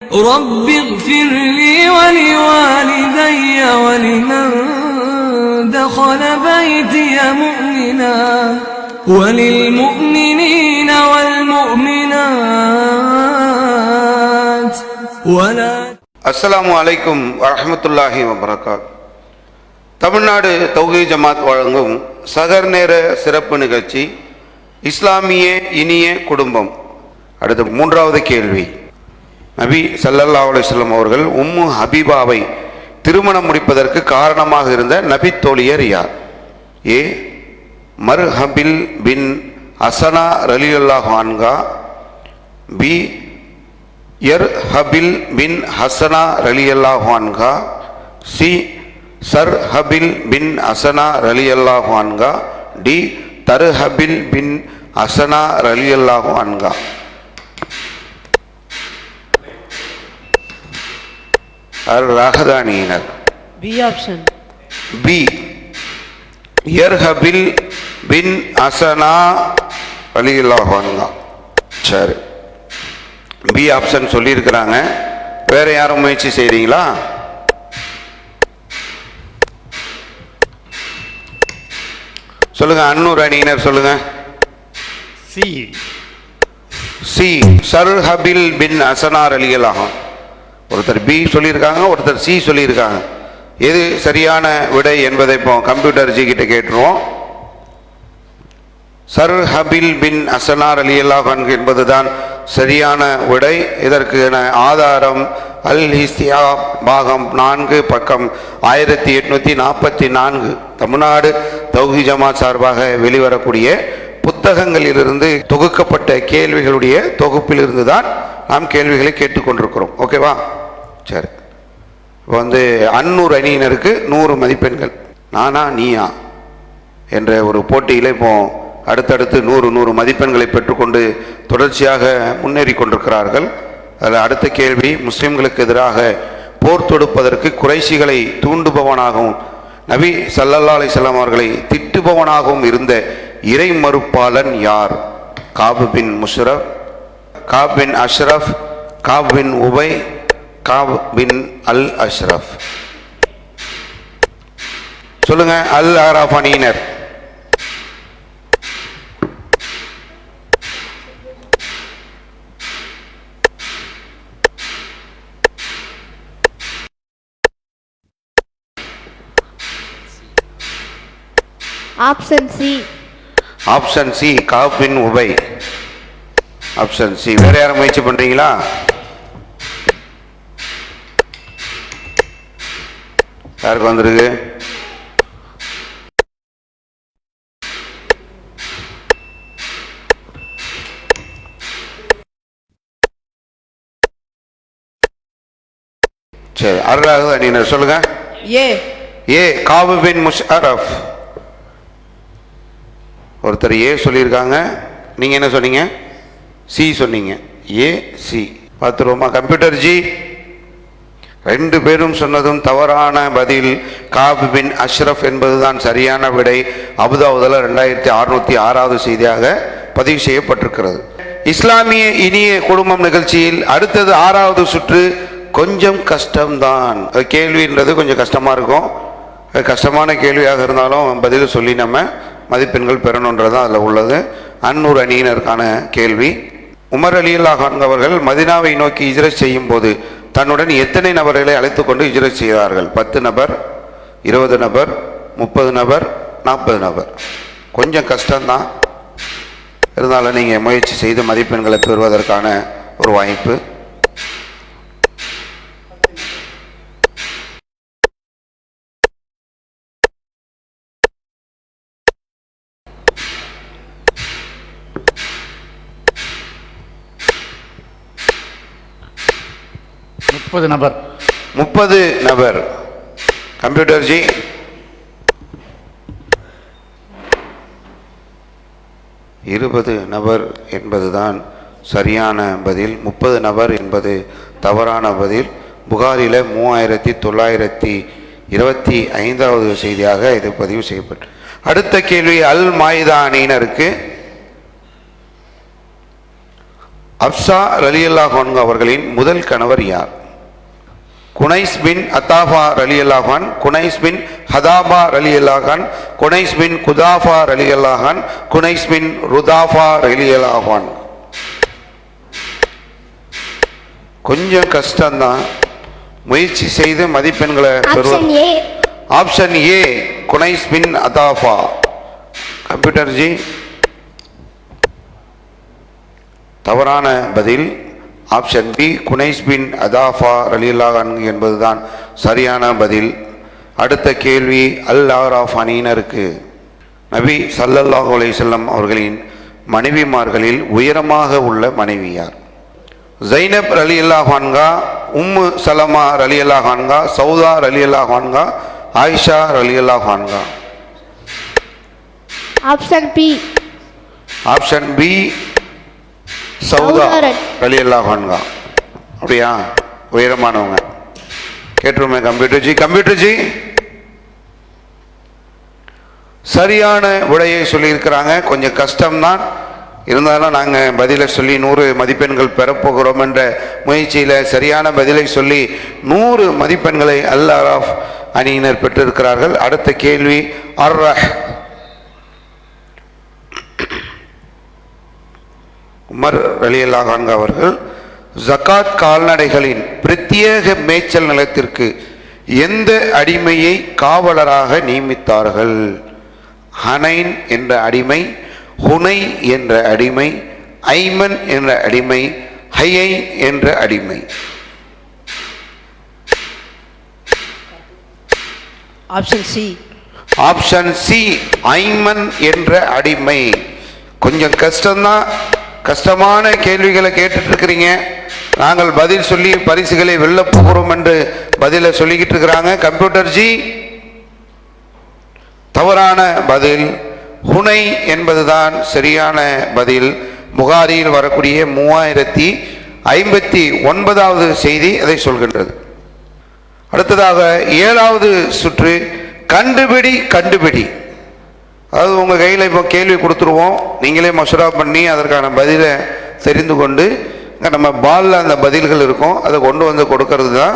رب اغفر لي ولوالدي ولمن دخل بيتي مؤمنا وللمؤمنين والمؤمنات ولا. அஸ்ஸலாமு அலைக்கும் வரஹ்மத்துல்லாஹி வபரகாத். தமிழ்நாடு தௌஹீத் ஜமாத் வழங்கும் சகர் நேர சிறப்பு நிகழ்ச்சி இஸ்லாமிய இனிய குடும்பம். அடுத்த மூன்றாவது கேள்வி, நபி ஸல்லல்லாஹு அலைஹி வஸல்லம் அவர்கள் உம்மு ஹபீபாவை திருமணம் முடிப்பதற்கு காரணமாக இருந்த நபி தோழியர் யார்? ஏ மர்ஹபில் பின் ஹசனா ரலியல்லாஹு அன்ஹா, பி யர்ஹபில் பின் ஹசனா ரலியல்லாஹு அன்ஹா, சி சர்ஹபில் பின் ஹசனா ரலியல்லாஹு அன்ஹா, டி தர்ஹபில் பின் ஹசனா ரலியல்லாஹு அன்ஹா. ராகதானியினர் பி ஆப்ஷன். பி யர்ஹபில் பின் ஹசனா ரலியல்லாஹு அன்ஹா. சரி, பி ஆப்ஷன் சொல்லியிருக்கிறாங்க. வேற யாரும் முயற்சி செய்றீங்களா? சொல்லுங்க, அன்னூர் அணியினர் சொல்லுங்க. சி. சி சர்ஹபில் பின் ஹசனா ரலியல்லாஹு. ஒருத்தர் பி சொல்லியிருக்காங்க, ஒருத்தர் சி சொல்லியிருக்காங்க. எது சரியான விடை என்பதை இப்போ கம்ப்யூட்டர் ஜி கிட்ட கேட்டுருவோம். சர்ஹபில் பின் ஹசனா ரலியல்லாஹு அன்ஹு என்பதுதான் சரியான விடை. இதற்கான ஆதாரம் அல் ஹிஸ்தியா பாகம் 4 பக்கம் 1844 தமிழ்நாடு தௌஹீத் ஜமாத் சார்பாக வெளிவரக்கூடிய புத்தகங்களிலிருந்து தொகுக்கப்பட்ட கேள்விகளுடைய தொகுப்பிலிருந்து தான் நாம் கேள்விகளை கேட்டுக்கொண்டிருக்கிறோம். ஓகேவா? சரி, இப்போ அன்னூர் அணியினருக்கு 100 மதிப்பெண்கள். நானா நீயா என்ற ஒரு போட்டியில் இப்போ அடுத்தடுத்து 100 மதிப்பெண்களை பெற்றுக்கொண்டு தொடர்ச்சியாக முன்னேறி கொண்டிருக்கிறார்கள். அதில் அடுத்த கேள்வி, முஸ்லிம்களுக்கு எதிராக போர் தொடுப்பதற்கு குறைஷிகளை தூண்டுபவனாகவும் நபி ஸல்லல்லாஹு அலைஹி வஸல்லம் அவர்களை திட்டுபவனாகவும் இருந்த இறை மறுப்பாளன் யார்? காப் பின் முஷ்ரப், காப் பின் அஷ்ரஃப், காப் பின் உபை, காப் பின் அல் அஷ்ரஃப். சொல்லுங்க. அல் அராஃப் அணியினர் ஆப்ஷன் சி. ஆப்ஷன் சி காப் பின் உபை. Option C. வேற யாரும் முயற்சி பண்றீங்களா? யாருக்கு வந்திருக்கு? சரி, அருளாக அணியினர் சொல்லுங்க. ஏ. ஏ காப் பின் முஷ்அரஃப். ஒருத்தர் ஏ சொல்லியிருக்காங்க, நீங்க என்ன சொன்னீங்க? சி சொன்னீங்க. A C. பார்த்துருவோமா கம்ப்யூட்டர் ஜி? 2 பேரும் சொன்னதும் தவறான பதில். காப் பின் அஷ்ரஃப் என்பதுதான் சரியான விடை. அபுதாவுதுல 2606வது செய்தியாக பதிவு செய்யப்பட்டிருக்கிறது. இஸ்லாமிய இனிய குடும்பம் நிகழ்ச்சியில் அடுத்தது 6வது சுற்று. கொஞ்சம் கஷ்டம்தான் கேள்வின்றது, கொஞ்சம் கஷ்டமா இருக்கும். கஷ்டமான கேள்வியாக இருந்தாலும் பதில் சொல்லி நம்ம மதிப்பெண்கள் பெறணுன்றதான் அதில் உள்ளது. அன்னூர் அணியினருக்கான கேள்வி, உமர் ரலியல்லாஹு அன்ஹு அவர்கள் மதீனாவை நோக்கி ஹிஜ்ரத் செய்யும் போது தன்னுடன் எத்தனை நபர்களை அழைத்து கொண்டு ஹிஜ்ரத் செய்தார்கள்? 10 நபர், 20 நபர், 30 நபர், 40 நபர். கொஞ்சம் கஷ்டம்தான், இருந்தாலும் நீங்கள் முயற்சி செய்து மதிப்பெண்களை பெறுவதற்கான ஒரு வாய்ப்பு. நபர். 30 நபர். Computer G? 20 நபர் என்பதுதான் சரியான பதில். 30 நபர் என்பது தவறான பதில். புகாரில 3925வது செய்தியாக இது பதிவு செய்யப்பட்டு. அடுத்த கேள்வி அல் மாயிதா அணியினருக்கு. அப்சா ரலியல்லாஹு அன்ஹு அவர்களின் முதல் கணவர் யார்? குனைஸ் பின் அத்தாஃபா ரலியல்லாஹு அன்ஹு, குனைஸ் பின் ஹதாபா ரலியல்லாஹு அன்ஹு, குனைஸ் பின் குதாஃபா ரலியல்லாஹு அன்ஹு, குனைஸ் பின் ருதாஃபா ரலியல்லாஹு அன்ஹு. கொஞ்சம் கஷ்டம்தான், முயற்சி செய்து மதிப்பெண்களை பெறுவது. ஆப்ஷன் ஏ குனைஸ் பின் அத்தாஃபா. கம்ப்யூட்டர் ஜி, தவறான பதில் ஆப்ஷன் பி குனைஸ் பின் அதாஃபா ரலியல்லாஹு அன்ஹு என்பதுதான் சரியான பதில். அடுத்த கேள்வி அல் ஆராஃப் அணியினருக்கு. நபி ஸல்லல்லாஹு அலைஹி வஸல்லம் அவர்களின் மனைவிமார்களில் உயரமாக உள்ள மனைவி யார்? ஜைனப் ரலியல்லாஹு அன்ஹா, உம்மு சலமா ரலியல்லாஹு அன்ஹா, சௌதா ரலியல்லாஹு அன்ஹா, ஆயிஷா ரலியல்லாஹு அன்ஹா. Option B. Option B Sawda ரலியல்லாஹு அன்ஹா. அப்படியா? உயரமானவங்க. கேட்டுருமே கம்ப்யூட்டர் ஜி. கம்ப்யூட்டர் ஜி, சரியான விடையை சொல்லியிருக்கிறாங்க. கொஞ்சம் கஷ்டம்தான், இருந்தாலும் நாங்கள் பதிலை சொல்லி 100 மதிப்பெண்கள் பெறப்போகிறோம் என்ற முயற்சியில் சரியான பதிலை சொல்லி 100 மதிப்பெண்களை அல் ஆராஃப் அணியினர் பெற்றிருக்கிறார்கள். அடுத்த கேள்வி உமர் ரலியல்லாஹு அன்ஹு அவர்கள் ஜகாத் கால்நடைகளின் பிரத்யேக மேய்ச்சல் நிலத்திற்கு எந்த அடிமையை காவலராக நியமித்தார்கள்? ஹனைன் என்ற அடிமை, ஹுனை என்ற அடிமை, ஐமன் என்ற அடிமை, ஹையை என்ற அடிமை. Option C. Option C Ayman என்ற அடிமை. கொஞ்சம் கஷ்டம்தான், கஷ்டமான கேள்விகளை கேட்டுட்டு இருக்கிறீங்க. நாங்கள் பதில் சொல்லி பரிசுகளை வெல்ல போகிறோம் என்று பதிலை சொல்லிக்கிட்டு இருக்கிறாங்க. கம்ப்யூட்டர் ஜி, தவறான பதில் ஹுனை என்பதுதான் சரியான பதில். புகாரியில் வரக்கூடிய 3059வது செய்தி அதை சொல்கின்றது. அடுத்ததாக 7வது சுற்று கண்டுபிடி கண்டுபிடி. அதாவது உங்கள் கையில் இப்போ கேள்வி கொடுத்துருவோம், நீங்களே மசூரா பண்ணி அதற்கான பதிலை தெரிந்து கொண்டு நம்ம பாலில் அந்த பதில்கள் இருக்கும், அதை கொண்டு வந்து கொடுக்கறது தான்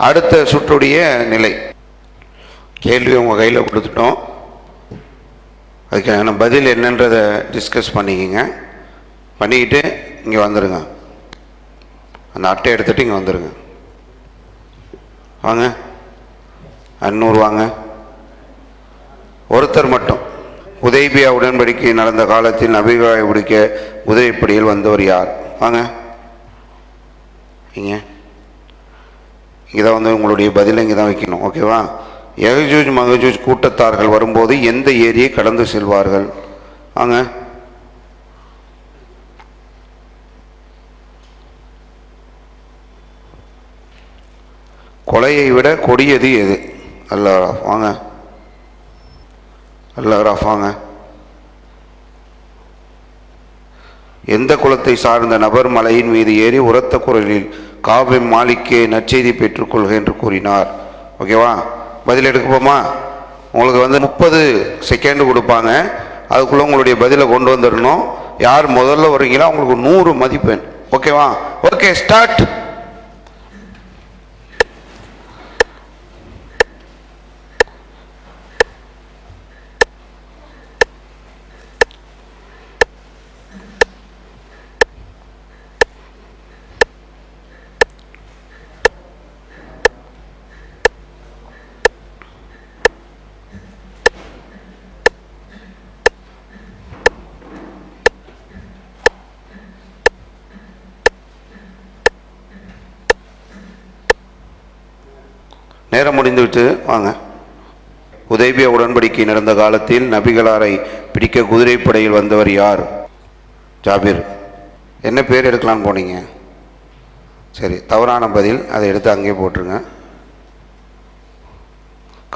அடுத்த சுற்றுடைய நிலை. கேள்வி உங்கள் கையில் கொடுத்துட்டோம், அதுக்கான பதில் என்னன்றதை டிஸ்கஸ் பண்ணிக்கிங்க. பண்ணிக்கிட்டு இங்கே வந்துடுங்க, அந்த அட்டை எடுத்துகிட்டு இங்கே வந்துடுங்க. வாங்க, அன்னூர் வாங்க. ஒருத்தர் மட்டும். உதைபியா உடன்படிக்கை நடந்த காலத்தில் நபிகளை பிடிக்க குதிரைப்படியில் வந்தவர் யார்? வாங்க இங்கே. இங்கே தான் வந்து உங்களுடைய பதிலை இங்கே தான் வைக்கணும், ஓகேவா? யஜூஜ் மகஜூஜ் கூட்டத்தார்கள் வரும்போது எந்த ஏரியை கடந்து செல்வார்கள்? வாங்க. கொலையை விட கொடியது எது? அல்லாஹ். வாங்க அல்லாஹ். வாங்க. எந்த குலத்தை சார்ந்த நபர் மலையின் மீது ஏறி உரத்த குரலில் காபி மாலிக்கே நற்செய்தி பெற்றுக்கொள்க என்று கூறினார்? ஓகேவா? பதில் எடுக்கப்போமா? உங்களுக்கு வந்து 30 செகண்ட் கொடுப்பாங்க, அதுக்குள்ளே உங்களுடைய பதிலை கொண்டு வந்துடணும். யார் முதல்ல வரீங்களோ அவங்களுக்கு 100 மதிப்பெண். ஓகேவா? Okay, start. நேரம் முடிந்துவிட்டு வாங்க. உதைபியா உடன்படிக்கை நடந்த காலத்தில் நபிகளாரை பிடிக்க குதிரைப்படையில் வந்தவர் யார்? ஜாபிர். என்ன பேர் எடுக்கலான்னு போனீங்க? சரி, தவறான பதில், அதை எடுத்து அங்கேயே போட்டுருங்க.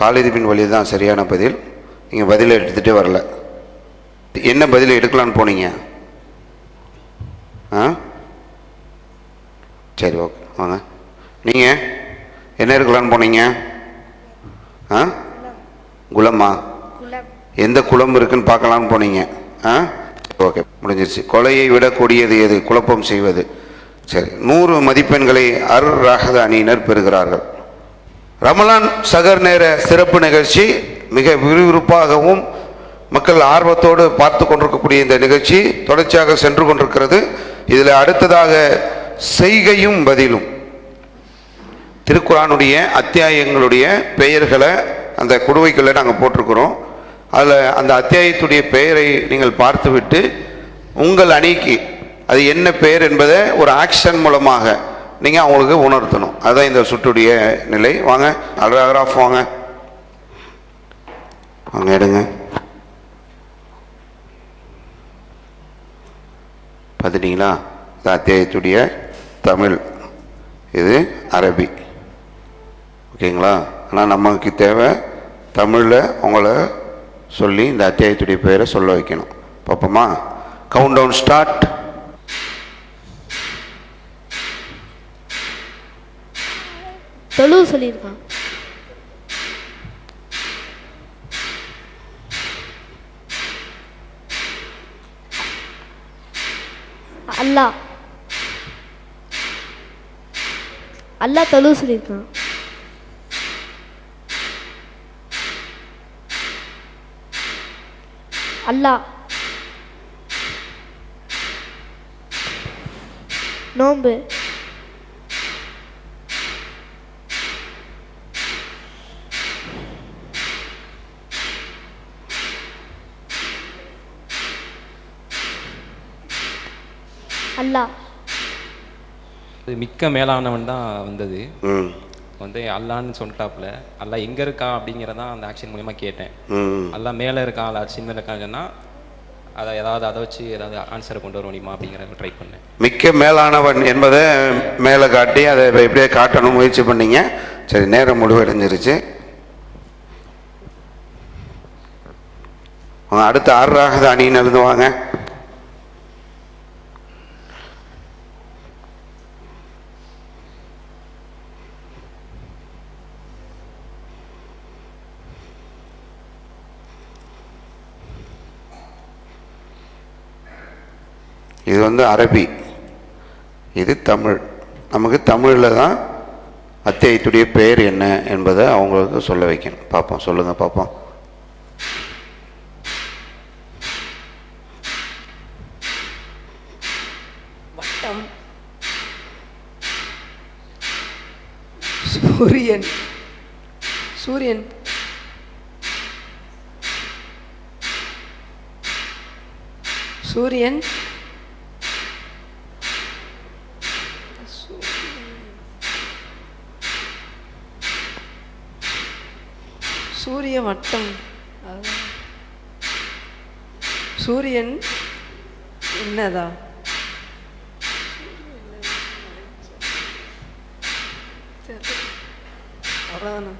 காலித் பின் வலீத் தான் சரியான பதில். நீங்கள் பதிலை எடுத்துகிட்டே வரல. என்ன பதிலை எடுக்கலான்னு போனீங்க? சரி, ஓகே, வாங்க. நீங்கள் என்ன இருக்கலான்னு போனீங்க? குலமா? எந்த குலம் இருக்குன்னு பார்க்கலான்னு போனீங்க. ஓகே, முடிஞ்சிருச்சு. கொலையை விட கூடியது எது? குழப்பம் செய்வது. சரி, 100 மதிப்பெண்களை அர் ராஹத அணியினர் பெறுகிறார்கள். ரமலான் சகர் நேர சிறப்பு நிகழ்ச்சி மிக விறுவிறுப்பாகவும் மக்கள் ஆர்வத்தோடு பார்த்து கொண்டிருக்கக்கூடிய இந்த நிகழ்ச்சி தொடர்ச்சியாக சென்று கொண்டிருக்கிறது. இதில் அடுத்ததாக செய்கையும் பதிலும் திருக்குர்ஆனுடைய அத்தியாயங்களுடைய பெயர்களை அந்த குடுவைக்குள்ளே நாங்கள் போட்டிருக்கிறோம். அதில் அந்த அத்தியாயத்துடைய பெயரை நீங்கள் பார்த்துவிட்டு உங்கள் அணிக்கு அது என்ன பெயர் என்பதை ஒரு ஆக்ஷன் மூலமாக நீங்கள் அவங்களுக்கு உணர்த்தணும். அதுதான் இந்த சுற்றுடைய நிலை. வாங்க அல்ராஃப் வாங்க வாங்க எடுங்க. பார்த்துட்டிங்களா? இந்த அத்தியாயத்துடைய தமிழ், இது அரபி. ஓகேங்களா? ஆனால் நமக்கு தேவை தமிழில் உங்களை சொல்லி இந்த அத்தியாயத்துடைய பெயரை சொல்ல வைக்கணும். பார்ப்போமா? Count down start. தொழு சொல்லியிருக்கான். அல்லாஹ் அல்லாஹ் தொழு சொல்லியிருக்கான். அல்லாஹ் நோன்பு. அல்லாஹ் மிக்க மேலானவன் தான் வந்தது. வந்து அல்லான்னு சொல்லிட்டாப்புல, அல்லாஹ் எங்கே இருக்கான் அப்படிங்கிறதான் அந்த ஆக்ஷன் மூலிமா கேட்டேன். அல்லாஹ் மேலே இருக்கான், அல்லா சின்ன இருக்கான்னு சொன்னால் அதை அதை வச்சு ஏதாவது ஆன்சரை கொண்டு வர முடியுமா அப்படிங்கிறத ட்ரை பண்ணேன். மிக்க மேலானவன் என்பதை மேலே காட்டி அதை எப்படியே காட்டணும் முயற்சி பண்ணீங்க. சரி, நேரம் முடிவடைஞ்சிருச்சு. அடுத்த அர் ராஹத அணின்னு எழுதுவாங்க. இது வந்து அரபி, இது தமிழ். நமக்கு தமிழில் தான் அத்தியாயத்துடைய பெயர் என்ன என்பதை அவங்களுக்கு சொல்ல வைக்கணும். பார்ப்போம், சொல்லுங்க பார்ப்போம். வட்டம், சூரியன், சூரியன், சூரியன், சூரிய வட்டம், சூரியன் என்னதா? அவ்வளோதானா?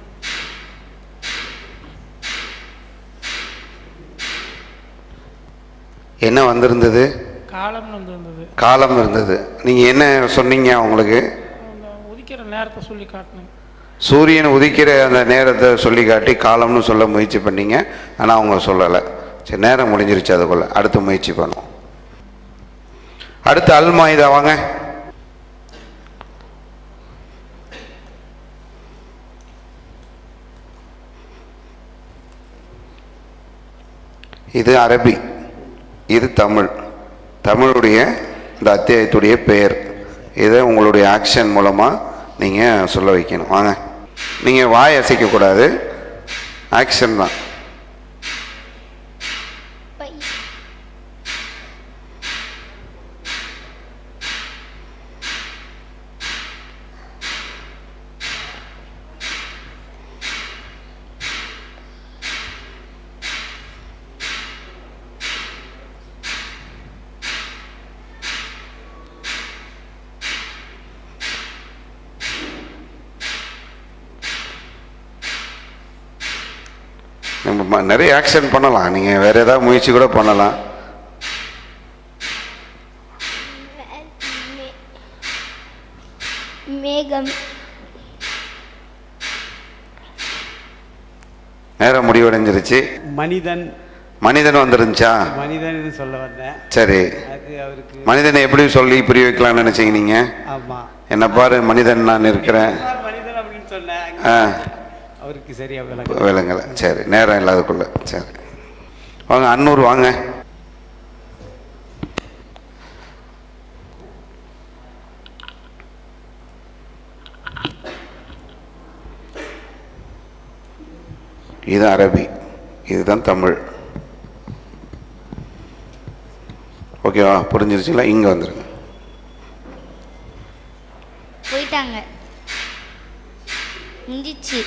என்ன வந்திருந்தது? காலம் வந்திருந்தது. காலம் இருந்தது. நீங்கள் என்ன சொன்னீங்க? அவங்களுக்கு உதிக்கிற நேரத்தை சொல்லி காட்டினேன். சூரியன் உதிக்கிற அந்த நேரத்தை சொல்லி காட்டி காலம்னு சொல்ல முயற்சி பண்ணீங்க. ஆனால் அவங்க சொல்லலை. சரி, நேரம் முடிஞ்சிருச்சு. அதுக்குள்ள அடுத்து முயற்சி பண்ணுவோம். அடுத்து அல் மாயிதா வாங்க. இது அரபி, இது தமிழ். தமிழுடைய இந்த அத்தியாயத்துடைய பெயர், இதை உங்களுடைய ஆக்ஷன் மூலமாக நீங்கள் சொல்ல வைக்கணும். வாங்க, நீங்கள் வாய் அசைக்கக்கூடாது, ஆக்ஷன் தான். நம்ம நிறைய ஆக்ஷன் பண்ணலாம். நீங்கள் வேறு ஏதாவது முயற்சி கூட பண்ணலாம். மேகம், நேரம் முடிவடைஞ்சிருச்சு. மனிதன், மனிதன் வந்துருந்துச்சா? மனிதன் சொல்ல வந்தேன். சரி, அது அவருக்கு மனிதனை எப்படி சொல்லி புரிய வைக்கலாம்னு நினைச்சீங்க நீங்க? ஆமா, என்ன பாரு மனிதன் நான் இருக்கிறேன். மனிதன் அப்படின்னு சொன்னேன். அவருக்கு சரியா விலங்கலை. சரி, நேரம் இல்லாதக்குள்ள. சரி வாங்க, அன்னூர் வாங்க. இது அரபி, இதுதான் தமிழ். ஓகேவா? புரிஞ்சிருச்சுங்களா? இங்க வந்துருங்க. போயிட்டாங்க. முடிஞ்சிச்சு.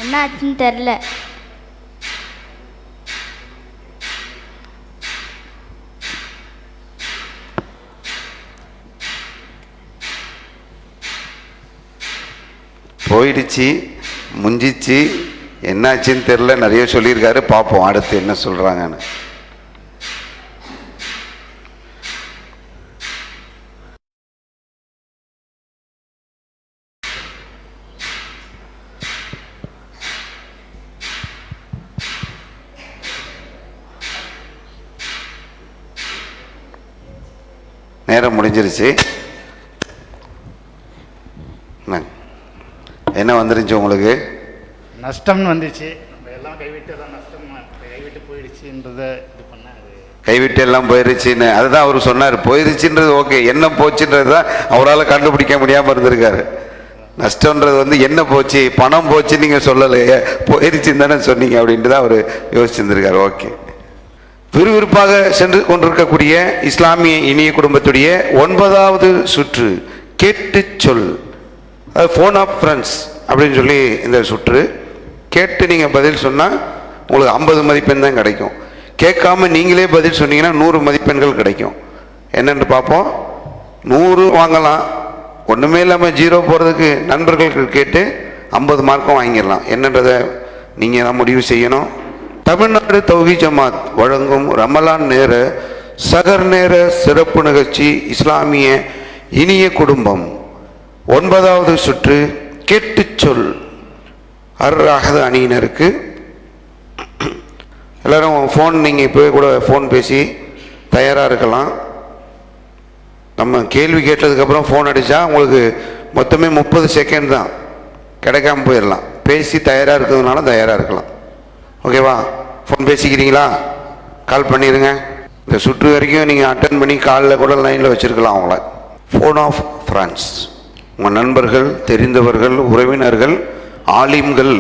என்ன ஆச்சுன்னு தெரில. போயிடுச்சு, முஞ்சிச்சு, என்னாச்சுன்னு தெரில, நிறைய சொல்லியிருக்காரு. பார்ப்போம் அடுத்து என்ன சொல்றாங்கன்னு. நேரம் முடிஞ்சிருச்சு. என்ன வந்துருச்சு உங்களுக்கு? நஷ்டம்னு வந்துச்சு. நம்ம எல்லாம் கைவிட்டு எல்லாம் நஷ்டம் கைவிட்டு போயிடுச்சுன்றதை இது பண்ண, கைவிட்டு எல்லாம் போயிருச்சுன்னு அதுதான் அவர் சொன்னார். போயிருச்சுன்றது ஓகே, என்ன போச்சுன்றது தான் அவரால் கண்டுபிடிக்க முடியாமல் இருந்திருக்காரு. நஷ்டன்றது வந்து என்ன போச்சு, பணம் போச்சு நீங்கள் சொல்லலையே, போயிருச்சுன்னு தானே சொன்னீங்க அப்படின்ட்டு தான் அவர் யோசிச்சிருந்திருக்காரு. ஓகே, விறுவிறுப்பாக சென்று கொண்டிருக்கக்கூடிய இஸ்லாமிய இனிய குடும்பத்துடைய 9வது சுற்று கேட்டு சொல், ஃபோன் ஆஃப் ஃப்ரெண்ட்ஸ் அப்படின்னு சொல்லி இந்த சுற்று. கேட்டு நீங்கள் பதில் சொன்னால் உங்களுக்கு 50 மதிப்பெண் தான் கிடைக்கும். கேட்காம நீங்களே பதில் சொன்னீங்கன்னா 100 மதிப்பெண்கள் கிடைக்கும். என்னென்று பார்ப்போம். 100 வாங்கலாம், ஒன்றுமே இல்லாமல் 0 போகிறதுக்கு நண்பர்களுக்கு கேட்டு 50 மார்க்கும் வாங்கிடலாம். என்னன்றதை நீங்கள் தான் முடிவு செய்யணும். தமிழ்நாடு தௌஹீத் ஜமாத் வழங்கும் ரமலான் நேர சகர் நேர சிறப்பு நிகழ்ச்சி இஸ்லாமிய இனிய குடும்பம் 9வது சுற்று கேட்டு சொல். அர்ராஹது அணியினருக்கு எல்லாரும் ஃபோன், நீங்கள் இப்போ கூட ஃபோன் பேசி தயாராக இருக்கலாம். நம்ம கேள்வி கேட்டதுக்கப்புறம் ஃபோன் அடித்தா உங்களுக்கு மொத்தமே 30 செகண்ட் தான், கிடைக்காம போயிடலாம். பேசி தயாராக இருக்கிறதுனால தயாராக இருக்கலாம். ஓகேவா? ஃபோன் பேசிக்கிறீங்களா? கால் பண்ணிடுங்க. இந்த சுற்று வரைக்கும் நீங்கள் அட்டன் பண்ணி காலில் கூட லைனில் வச்சுருக்கலாம் அவங்கள. ஃபோன் ஆஃப் ஃப்ரெண்ட்ஸ், உங்கள் நண்பர்கள், தெரிந்தவர்கள், உறவினர்கள், ஆலிம்கள்,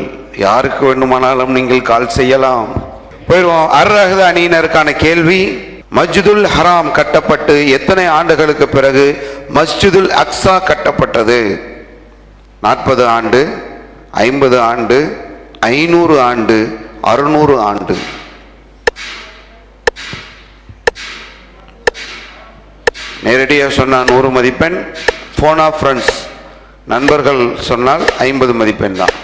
யாருக்கு வேண்டுமானாலும் நீங்கள் கால் செய்யலாம். போயிடுவோம். அர்ராஹது அணியினருக்கான கேள்வி, மஸ்ஜிதுல் ஹராம் கட்டப்பட்டு எத்தனை ஆண்டுகளுக்கு பிறகு மஸ்ஜிதுல் அக்ஸா கட்டப்பட்டது? 40 ஆண்டு, 50 ஆண்டு, 500 ஆண்டு, 600 ஆண்டு? நேரடியாக சொன்னால் 100 மதிப்பெண். ஃபோன் ஆஃப் ஃப்ரெண்ட்ஸ், நண்பர்கள் சொன்னால் 50 மதிப்பெண் தான்.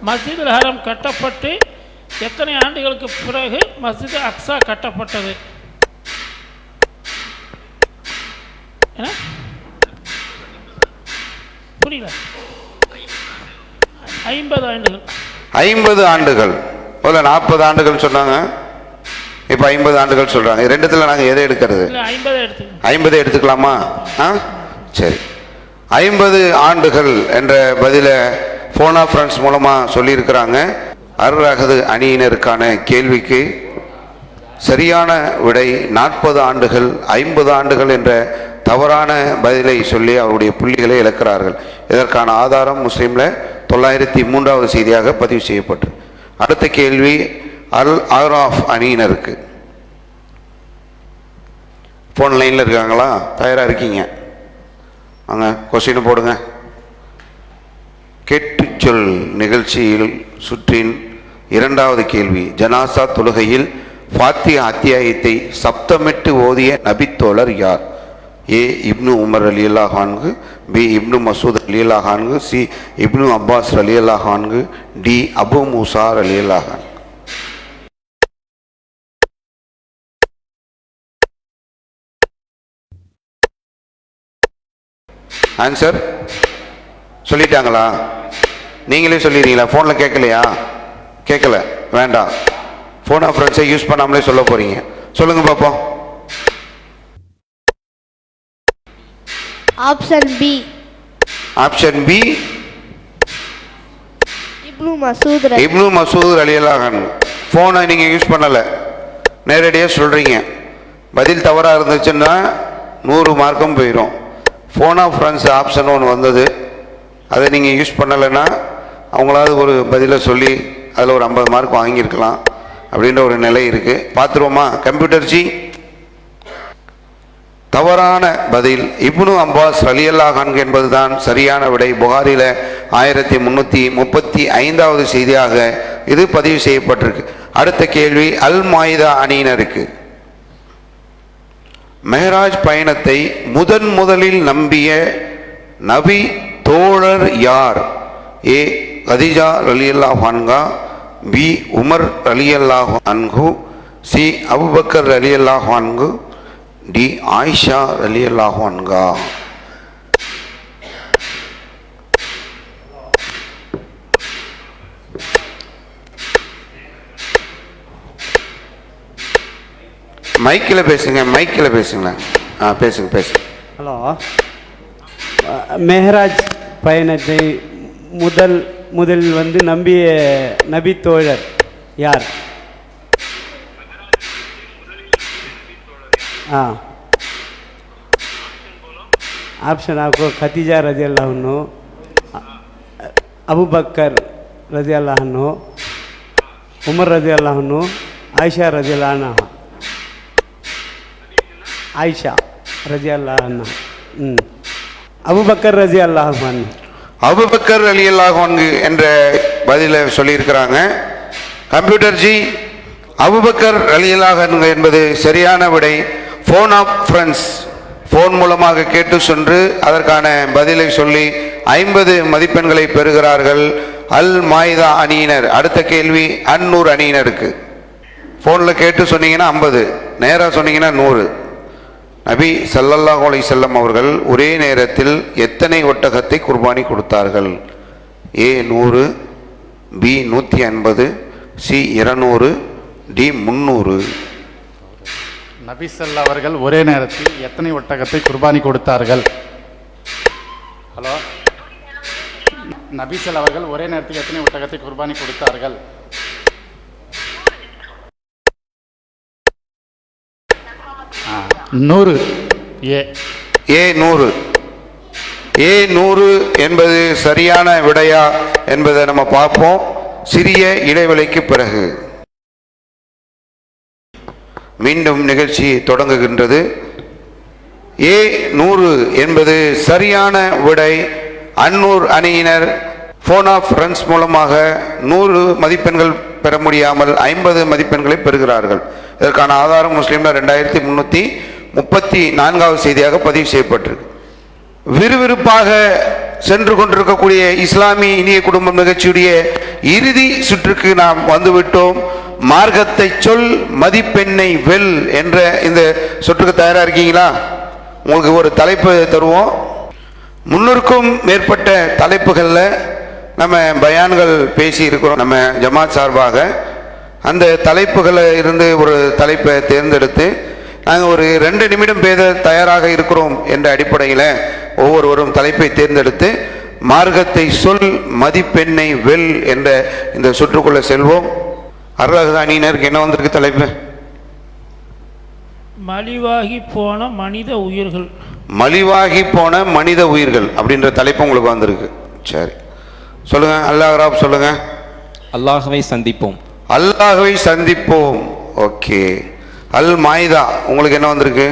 மஸ்ஜிதுல் ஹராம் கட்டப்பட்டு எத்தனை ஆண்டுகளுக்கு பிறகு மஸ்ஜித் அக்ஸா கட்டப்பட்டது? புரியல. 50 ஆண்டுகள். 50 ஆண்டுகள். முதல்ல 40 ஆண்டுகள் சொன்னாங்க, இப்போ 50 ஆண்டுகள் சொல்றாங்க. ரெண்டுத்துல நாங்கள் எதை எடுக்கிறது? 50 எடுத்துக்கலாமா? சரி, 50 ஆண்டுகள் என்ற பதில ஃபோன் ஆஃப் ஃப்ரெண்ட்ஸ் மூலமாக சொல்லியிருக்கிறாங்க. அர்ராஹது அணியினருக்கான கேள்விக்கு சரியான விடை 40 ஆண்டுகள். 50 ஆண்டுகள் என்ற தவறான பதிலை சொல்லி அவருடைய புள்ளிகளை இழக்கிறார்கள். இதற்கான ஆதாரம் முஸ்லீமில் 903வது செய்தியாக பதிவு செய்யப்பட்டு. அடுத்த கேள்வி அல் ஆராஃப் அணியினருக்கு. ஃபோன் லைனில் இருக்காங்களா? தயாராக இருக்கீங்க? வாங்க, கொஸ்டின் போடுங்க. கேட்டு சொல் நிகழ்ச்சியில் சுற்றின் 2வது கேள்வி, ஜனாசா தொழுகையில் ஃபாத்திஹா அத்தியாயத்தை சப்தமிட்டு ஓதிய நபித்தோழர் யார்? ஏ இப்னு உமர் ரலியல்லாஹு அன்ஹு, பி இப்னு மசூத் ரலியல்லாஹு அன்ஹு, சி இப்னு அப்பாஸ் ரலியல்லாஹு அன்ஹு, டி அபு மூசா ரலியல்லாஹு அன்ஹு. ஆன்சர் சொல்லிட்டாங்களா? நீங்களே சொல்லிடுறீங்களா? ஃபோனில் கேட்கலையா? கேட்கல, வேண்டாம். ஃபோன் ஆஃப் ஃப்ரெண்ட்ஸை யூஸ் பண்ணாமலே சொல்ல போறீங்க. சொல்லுங்க பார்ப்போம். Option B. Option B Ibn Masud Ibn Masud ரலியல்லாஹு அன்ஹு. ஃபோனை நீங்கள் யூஸ் பண்ணலை, நேரடியாக சொல்கிறீங்க. பதில் தவறாக இருந்துச்சுன்னா 100 மார்க்கும் போயிடும். ஃபோன் ஆஃப் ஃப்ரெண்ட்ஸ் ஆப்ஷன் ஒன்று வந்தது, அதை நீங்கள் யூஸ் பண்ணலைன்னா அவங்களாவது ஒரு பதிலை சொல்லி அதில் ஒரு 50 மார்க் வாங்கியிருக்கலாம் அப்படின்ற ஒரு நிலை இருக்குது. பார்த்துருவோமா? கம்ப்யூட்டர் ஜி, தவறான பதில் இப்னு அப்பாஸ் ரலியல்லாஹு அன்ஹு என்பதுதான் சரியான விடை. புகாரில 1335வது செய்தியாக இது பதிவு செய்யப்பட்டிருக்கு. அடுத்த கேள்வி அல் மாயிதா அணியினருக்கு. மெஹராஜ் பயணத்தை முதலில் நம்பிய நபி தோழர் யார்? ஏ கதீஜா ரலியல்லாஹு அன்ஹா, பி உமர் ரலியல்லாஹு அன்ஹு, சி அபூபக்கர் ரலியல்லாஹு அன்ஹு, டி ஆயிஷா ரலியல்லாஹு அன்ஹா. மைக்கில் பேசுங்க, மைக்கில் பேசுங்க. பேசுங்க. ஹலோ, மெஹராஜ் பயணத்தை முதலில் வந்து நம்பிய நபி தோழர் யார்? ஆப்ஷன் आपको खदीजा रज़ियल्लाहु अन्हु, अबू बकर रज़ियल्लाहु अन्हु, उमर रज़ियल्लाहु अन्हु, आयशा रज़ियल्लाहु अन्हा. आयशा रज़ियल्लाहु अन्हा, अबू बकर रज़ियल्लाहु अन्हु. அபூபக்கர் ரலியல்லாஹு அன்ஹு என்ற பதிலை சொல்லியிருக்கிறாங்க. கம்ப்யூட்டர் ஜி, அபூபக்கர் ரலியல்லாஹு அன்ஹு என்பது சரியான விடை. ஃபோன் ஆஃப் ஃப்ரெண்ட்ஸ், ஃபோன் மூலமாக கேட்டு சென்று அதற்கான பதிலை சொல்லி 50 மதிப்பெண்களை பெறுகிறார்கள் அல் மாயிதா அணியினர். அடுத்த கேள்வி அந்நூர் அணியினருக்கு. ஃபோனில் கேட்டு சொன்னீங்கன்னா 50, நேராக சொன்னீங்கன்னா 100. நபி ஸல்லல்லாஹு அலைஹி வஸல்லம் அவர்கள் ஒரே நேரத்தில் எத்தனை ஒட்டகத்தை குர்பானி கொடுத்தார்கள்? ஏ 100, பி 150, சி 200, டி 300. நபி ஸல்லல்லாஹு அவர்கள் ஒரே நேரத்தில் எத்தனை ஒட்டகத்தை குர்பானி கொடுத்தார்கள்? ஹலோ, நபி ஸல்லல்லாஹு அவர்கள் ஒரே நேரத்தில் எத்தனை ஒட்டகத்தை குர்பானி கொடுத்தார்கள்? 100. ஏ 100. ஏ 100 என்பது சரியான விடையா என்பதை நம்ம பார்ப்போம் சிறிய இடைவெளிக்கு பிறகு. மீண்டும் நிகழ்ச்சி தொடங்குகின்றது. ஏ 100 என்பது சரியான விடை. அந்நூர் அணியினர் ஃபோன் ஆஃப் ஃப்ரெண்ட்ஸ் மூலமாக 100 மதிப்பெண்கள் பெற முடியாமல் 50 மதிப்பெண்களை பெறுகிறார்கள். இதற்கான ஆதாரம் முஸ்லீம்ல 2334வது செய்தியாக பதிவு செய்யப்பட்டிருக்கு. விறுவிறுப்பாக சென்று கொண்டிருக்கக்கூடிய இஸ்லாமிய இனிய குடும்பம் நிகழ்ச்சியுடைய இறுதி சுற்றுக்கு நாம் வந்துவிட்டோம். மார்க்கத்தை சொல், மதிப்பெண்ணை வெல் என்ற இந்த சுற்றுக்கு தயாரா இருக்கீங்களா? உங்களுக்கு ஒரு தலைப்பு தருவோம். 300க்கும் மேற்பட்ட தலைப்புகளில் நம்ம பயான்கள் பேசி இருக்கிறோம். நம்ம ஜமாத் சார்பாக அந்த தலைப்புகளை இருந்து ஒரு தலைப்பை தேர்ந்தெடுத்து நாங்கள் ஒரு 2 நிமிடம் பேச தயாராக இருக்கிறோம் என்ற அடிப்படையில் ஒவ்வொருவரும் தலைப்பை தேர்ந்தெடுத்து மார்க்கத்தை சொல், மதிப்பெண்ணை வெல் என்ற இந்த சுற்றுக்குள்ள செல்வோம். அருளகதானியினருக்கு என்ன வந்திருக்கு தலைப்பு? மலிவாகி போன மனித உயிர்கள். மலிவாகி போன மனித உயிர்கள் அப்படின்ற தலைப்பு உங்களுக்கு வந்திருக்கு. சரி, சொல்லுங்க. அல்லாஹ் ராப் சொல்லுங்க. அல்லாஹ்வை சந்திப்போம். அல்லாஹ்வை சந்திப்போம். ஓகே. அல் மாயிதா உங்களுக்கு என்ன வந்திருக்கு?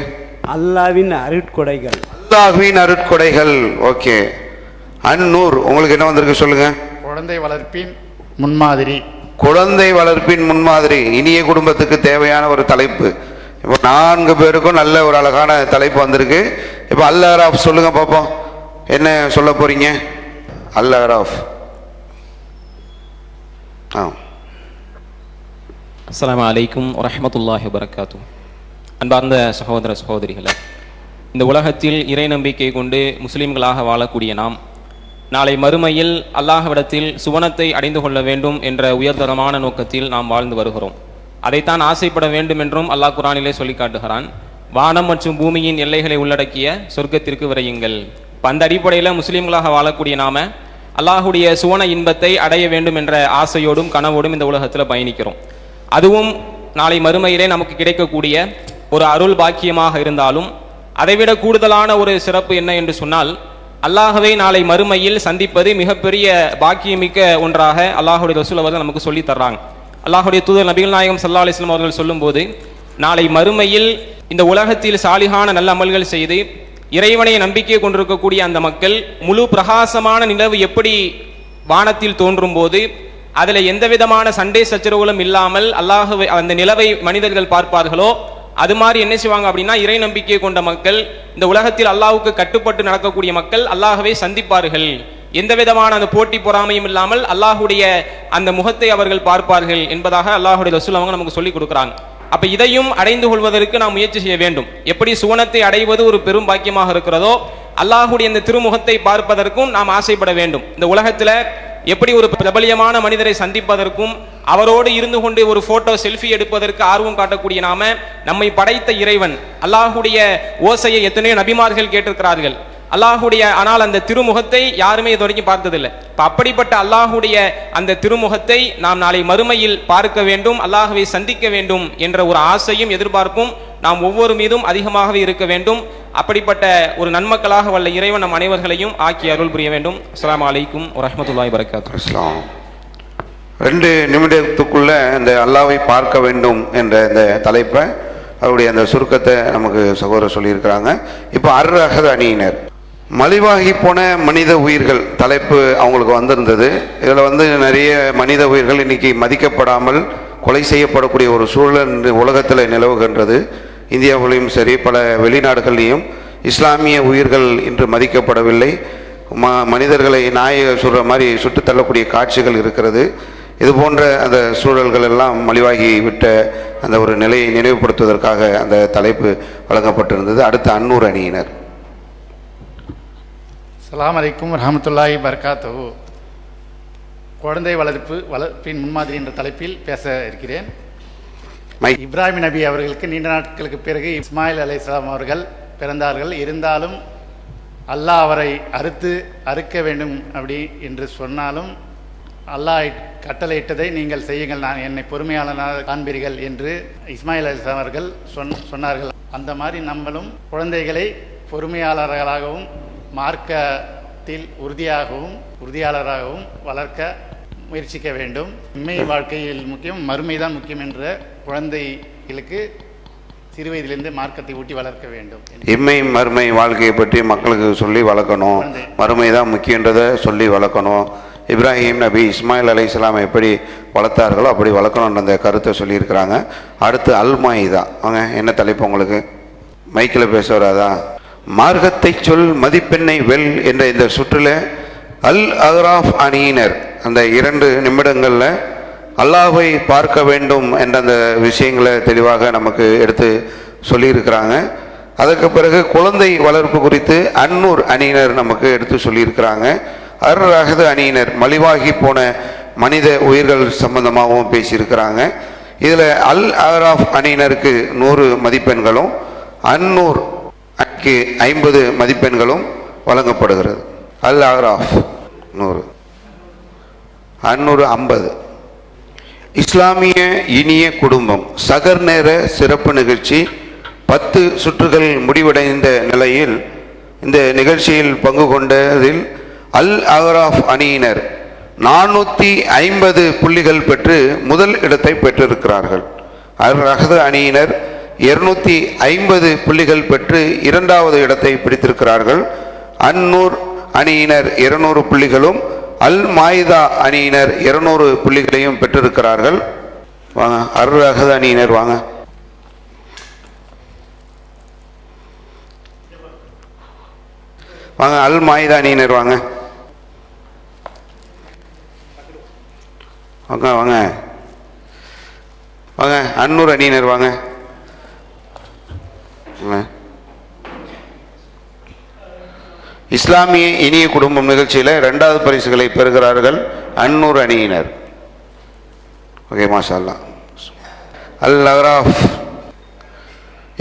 அல்லாஹ்வின் அருட்கொடைகள். அல்லாஹ்வின் அருட்கொடைகள். ஓகே. அந்நூர் உங்களுக்கு என்ன வந்திருக்கு? சொல்லுங்க. குழந்தை வளர்ப்பின் முன்மாதிரி. குழந்தை வளர்ப்பின் முன்மாதிரி. இனிய குடும்பத்துக்கு தேவையான ஒரு தலைப்பு. இப்போ 4 பேருக்கும் நல்ல ஒரு அழகான தலைப்பு வந்திருக்கு. இப்போ அல் அராஃப் சொல்லுங்க பார்ப்போம், என்ன சொல்ல போறீங்க? அல் அராஃப். அஸ்ஸலாமு அலைக்கும் வரஹ்மத்துல்லாஹி வபரகாத்துஹு. அன்பார்ந்த சகோதர சகோதரிகளே, இந்த உலகத்தில் இறை நம்பிக்கை கொண்டு முஸ்லிம்களாக வாழக்கூடிய நாம் நாளை மறுமையில் அல்லாஹ்விடத்தில் சுவனத்தை அடைந்து கொள்ள வேண்டும் என்ற உயர்தரமான நோக்கத்தில் நாம் வாழ்ந்து வருகிறோம். அதைத்தான் ஆசைப்பட வேண்டும் என்றும் அல்லாஹ் குர்ஆனிலே சொல்லி காட்டுகிறான். வானம் மற்றும் பூமியின் எல்லைகளை உள்ளடக்கிய சொர்க்கத்திற்கு விரையுங்கள். அந்த அடிப்படையில் முஸ்லிம்களாக வாழக்கூடிய நாம அல்லாஹுடைய சுவன இன்பத்தை அடைய வேண்டும் என்ற ஆசையோடும் கனவோடும் இந்த உலகத்தில் பயணிக்கிறோம். அதுவும் நாளை மறுமையிலே நமக்கு கிடைக்கக்கூடிய ஒரு அருள் பாக்கியமாக இருந்தாலும் அதைவிட கூடுதலான ஒரு சிறப்பு என்ன என்று சொன்னால், அல்லாஹ்வை நாளை மறுமையில் சந்திப்பது மிகப்பெரிய பாக்கியமிக்க ஒன்றாக அல்லாஹுடைய ரசூல் அவர்கள் நமக்கு சொல்லி தர்றாங்க. அல்லாஹுடைய தூதர் நபிகள் நாயகம் ஸல்லல்லாஹு அலைஹி வஸல்லம் அவர்கள் சொல்லும்போது, நாளை மறுமையில் இந்த உலகத்தில் சாலிகான நல்ல அமல்கள் செய்து இறைவனை நம்பிக்கை கொண்டிருக்கக்கூடிய அந்த மக்கள் முழு பிரகாசமான நிலவு எப்படி வானத்தில் தோன்றும் போது அதில் எந்த விதமான சண்டை சச்சரவுகளும் இல்லாமல் அல்லாஹ்வை அந்த நிலவை மனிதர்கள் பார்ப்பார்களோ, அது மாதிரி என்ன செய்வாங்க அப்படின்னா, இறை நம்பிக்கை கொண்ட மக்கள், இந்த உலகத்தில் அல்லாஹ்வுக்கு கட்டுப்பட்டு நடக்கக்கூடிய மக்கள் அல்லாஹ்வை சந்திப்பார்கள். எந்த விதமான அந்த போட்டி பொறாமையும் இல்லாமல் அல்லாஹுடைய அந்த முகத்தை அவர்கள் பார்ப்பார்கள் என்பதாக அல்லாஹுடைய ரசூல் அவங்க நமக்கு சொல்லி கொடுக்குறாங்க. அப்ப இதையும் அடைந்து கொள்வதற்கு நாம் முயற்சி செய்ய வேண்டும். எப்படி சுவனத்தை அடைவது ஒரு பெரும் பாக்கியமாக இருக்கிறதோ, அல்லாஹுடைய இந்த திருமுகத்தை பார்ப்பதற்கும் நாம் ஆசைப்பட வேண்டும். இந்த உலகத்துல எப்படி ஒரு பிரபலியமான மனிதரை சந்திப்பதற்கும் அவரோடு இருந்து கொண்டு ஒரு போட்டோ செல்ஃபி எடுப்பதற்கு ஆர்வம் காட்டக்கூடிய நாம, நம்மை படைத்த இறைவன் அல்லாஹுடைய ஓசையை எத்தனையோ நபிமார்கள் கேட்டிருக்கிறார்கள் அல்லாஹுடைய, ஆனால் அந்த திருமுகத்தை யாருமே இது வரைக்கும் பார்த்ததில்லை. இப்போ அப்படிப்பட்ட அல்லாஹுடைய அந்த திருமுகத்தை நாம் நாளை மறுமையில் பார்க்க வேண்டும், அல்லாஹுவை சந்திக்க வேண்டும் என்ற ஒரு ஆசையும் எதிர்பார்ப்பும் நாம் ஒவ்வொரு மீதும் அதிகமாகவே இருக்க வேண்டும். அப்படிப்பட்ட ஒரு நன்மக்களாக வல்ல இறைவன் நம் அனைவர்களையும் ஆக்கி அருள் புரிய வேண்டும். அஸ்ஸலாமு அலைக்கும் வரஹ்மத்துல்லாஹி வபரகாத்துஹு. 2 நிமிடத்துக்குள்ள இந்த அல்லாஹ்வை பார்க்க வேண்டும் என்ற இந்த தலைப்பை அவருடைய அந்த சுருக்கத்தை நமக்கு சகோதரர் சொல்லியிருக்கிறாங்க. இப்போ அர்-ரஹது அணியினர், மலிவாகி போன மனித உயிர்கள் தலைப்பு அவங்களுக்கு வந்திருந்தது. இதில் நிறைய மனித உயிர்கள் இன்னைக்கு மதிக்கப்படாமல் கொலை செய்யப்படக்கூடிய ஒரு சூழல் உலகத்தில் நிலவுகின்றது. இந்தியாவிலையும் சரி பல வெளிநாடுகள்லையும் இஸ்லாமிய உயிர்கள் இன்று மதிக்கப்படவில்லை. மனிதர்களை நாயை சுடுற மாதிரி சுட்டு தள்ளக்கூடிய காட்சிகள் இருக்கிறது. இது போன்ற அந்த சூழல்கள் எல்லாம் மலிவாகி விட்ட அந்த ஒரு நிலையை நினைவுபடுத்துவதற்காக அந்த தலைப்பு வழங்கப்பட்டிருந்தது. அடுத்து அன்னூர் அணியினர். அஸ்ஸலாமு அலைக்கும் வரஹ்மத்துல்லாஹி வபரகாத்துஹு. குழந்தை வளர்ப்பின் முன்மாதிரி என்ற தலைப்பில் பேச இருக்கிறேன். இப்ராஹிம் நபி அவர்களுக்கு நீண்ட நாட்களுக்கு பிறகு இஸ்மாயில் அலைஹிஸ்ஸலாம் அவர்கள் பிறந்தார்கள். இருந்தாலும் அல்லாஹ் அவரை அறுக்க வேண்டும் அப்படி என்று சொன்னாலும் அல்லாஹ் கட்டளையிட்டதை நீங்கள் செய்யுங்கள், நான் என்னை பொறுமையாளனாக காண்பீர்கள் என்று இஸ்மாயில் அலைஹிஸ்ஸலாம் அவர்கள் சொன்னார்கள். அந்த மாதிரி நம்மளும் குழந்தைகளை பொறுமையாளர்களாகவும் மார்க்கத்தில் உறுதியாளராகவும் வளர்க்க முயற்சிக்க வேண்டும். உண்மை வாழ்க்கையில் முக்கியம், மறுமை தான் முக்கியம் என்ற குழந்தைகளுக்கு சிறு வயதிலிருந்து மார்க்கத்தை ஊட்டி வளர்க்க வேண்டும். இம்மை மறுமை வாழ்க்கையை பற்றி மக்களுக்கு சொல்லி வளர்க்கணும், மறுமை தான் முக்கியன்றதை சொல்லி வளர்க்கணும். இப்ராஹிம் நபி இஸ்மாயில் அலைஹிஸ்ஸலாம் எப்படி வளர்த்தார்களோ அப்படி வளர்க்கணுன்ற அந்த கருத்தை சொல்லியிருக்கிறாங்க. அடுத்து அல்-மாயிதா. அவங்க என்ன தலைப்பு உங்களுக்கு? மைக்கில் பேச வராதா? மார்க்கத்தை சொல் மதிப்பெண்ணை வெல் என்ற இந்த சுற்றில் அல் அராஃப் அணியினர் அந்த 2 நிமிடங்களில் அல்லாஹ்வை பார்க்க வேண்டும் என்ற அந்த விஷயங்களை தெளிவாக நமக்கு எடுத்து சொல்லியிருக்கிறாங்க. அதற்கு பிறகு குழந்தை வளர்ப்பு குறித்து அன்னூர் அணியினர் நமக்கு எடுத்து சொல்லியிருக்கிறாங்க. அர்-ரஹது அணியினர் மலிவாகி போன மனித உயிர்கள் சம்பந்தமாகவும் பேசியிருக்கிறாங்க. இதில் அல் அராஃப் அணியினருக்கு 100 மதிப்பெண்களும் அன்னூர் அணிக்கு 50 மதிப்பெண்களும் வழங்கப்படுகிறது. அல் அராஃப் 100, அன்னூர் 50. இஸ்லாமிய இனிய குடும்பம் சகர் நேர சிறப்பு நிகழ்ச்சி 10 சுற்றுகள் முடிவடைந்த நிலையில் இந்த நிகழ்ச்சியில் பங்கு கொண்டதில் அல் அராஃப் அணியினர் 450 புள்ளிகள் பெற்று முதல் இடத்தை பெற்றிருக்கிறார்கள். அர்-ரஹது அணியினர் 250 புள்ளிகள் பெற்று 2வது இடத்தை பிடித்திருக்கிறார்கள். அன்னூர் அணியினர் 200 புள்ளிகளும் அல்-மாயிதா அணியினர் 200 புள்ளிகளையும் பெற்றிருக்கிறார்கள். வாங்க அர்-ரஹது அணியினர் வாங்க. வாங்க. அல் மாயிதா அணியினர் வாங்க வாங்க வாங்க வாங்க. அன்னூர் அணியினர் வாங்க. இஸ்லாமிய இனிய குடும்பம் நிகழ்ச்சியில் 2வது பரிசுகளை பெறுகிறார்கள் அன்னூர் அணியினர். ஓகே, மாஷா அல்லாஹ். அல் அஹ்ராஃப்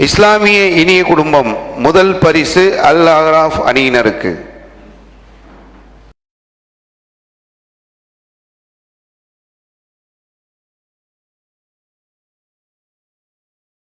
இஸ்லாமிய இனிய குடும்பம் முதல் பரிசு அல் அஹ்ராஃப் அணியினருக்கு.